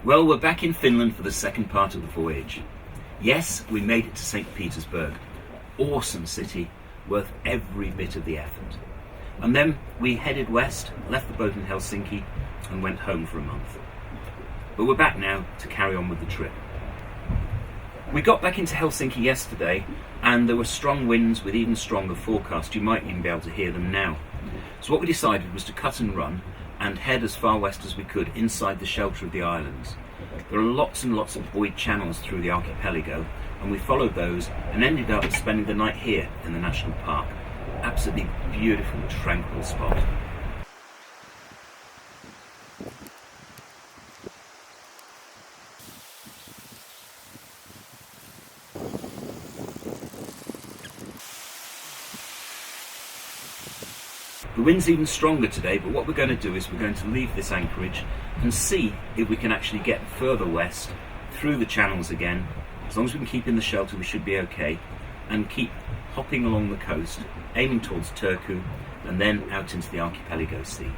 Well, we're back in Finland for the second part of the voyage. Yes, we made it to St Petersburg. Awesome city, worth every bit of the effort. And then we headed west, left the boat in Helsinki and went home for a month. But we're back now to carry on with the trip. We got back into Helsinki yesterday and there were strong winds with even stronger forecasts. You might even be able to hear them now. So what we decided was to cut and run and head as far west as we could inside the shelter of the islands. There are lots and lots of buoyed channels through the archipelago, and we followed those and ended up spending the night here in the national park. Absolutely beautiful, tranquil spot. The wind's even stronger today, but what we're going to do is we're going to leave this anchorage and see if we can actually get further west through the channels again. As long as we can keep in the shelter, we should be okay, and keep hopping along the coast, aiming towards Turku and then out into the archipelago sea.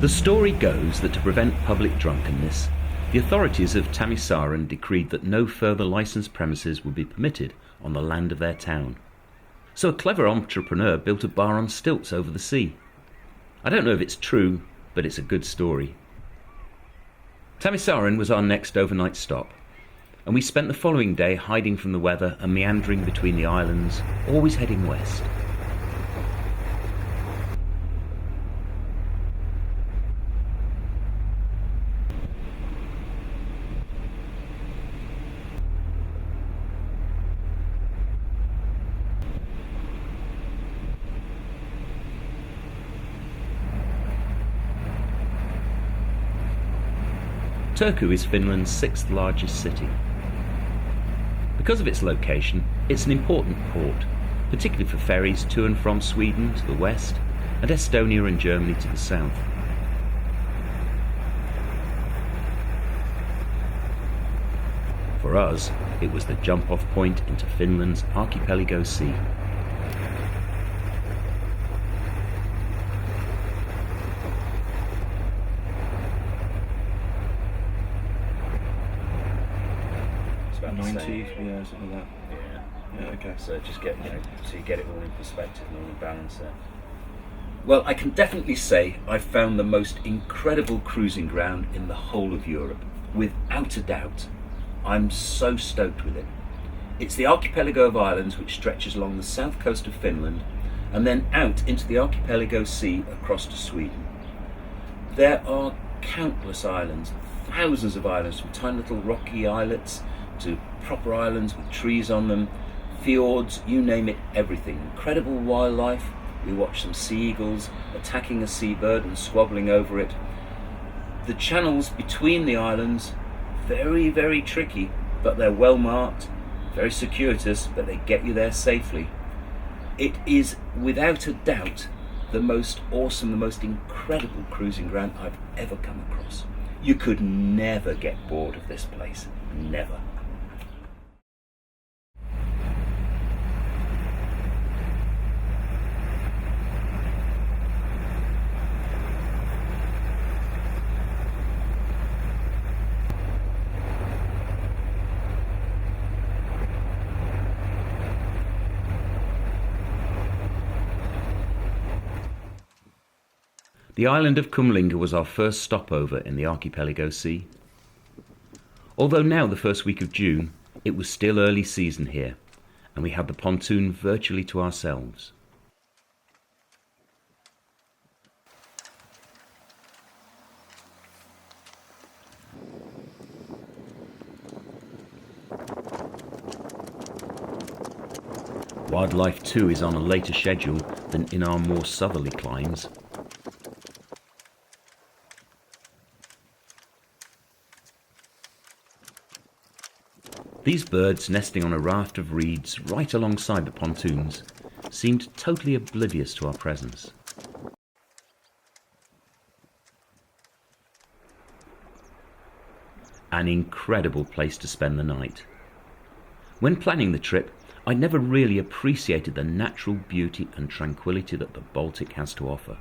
The story goes that to prevent public drunkenness, the authorities of Tammisaaren decreed that no further licensed premises would be permitted on the land of their town. So a clever entrepreneur built a bar on stilts over the sea. I don't know if it's true, but it's a good story. Tammisaaren was our next overnight stop, and we spent the following day hiding from the weather and meandering between the islands, always heading west. Turku is Finland's sixth largest city. Because of its location, it's an important port, particularly for ferries to and from Sweden to the west and Estonia and Germany to the south. For us, it was the jump-off point into Finland's archipelago sea. About 90, yeah, something like that. Yeah. Yeah, okay. So just get, so you get it all in perspective and all in balance there. Well, I can definitely say I've found the most incredible cruising ground in the whole of Europe. Without a doubt. I'm so stoked with it. It's the archipelago of islands which stretches along the south coast of Finland and then out into the archipelago sea across to Sweden. There are countless islands, thousands of islands, from tiny little rocky islets to proper islands with trees on them, fjords, you name it, everything. Incredible wildlife. We watched some sea eagles attacking a seabird and squabbling over it. The channels between the islands, very, very tricky, but they're well marked, very circuitous, but they get you there safely. It is without a doubt the most awesome, the most incredible cruising ground I've ever come across. You could never get bored of this place, never. The island of Kumlingo was our first stopover in the archipelago sea. Although now the first week of June, it was still early season here, and we had the pontoon virtually to ourselves. Wildlife too is on a later schedule than in our more southerly climes. These birds nesting on a raft of reeds right alongside the pontoons seemed totally oblivious to our presence. an incredible place to spend the night. When planning the trip, I never really appreciated the natural beauty and tranquility that the Baltic has to offer.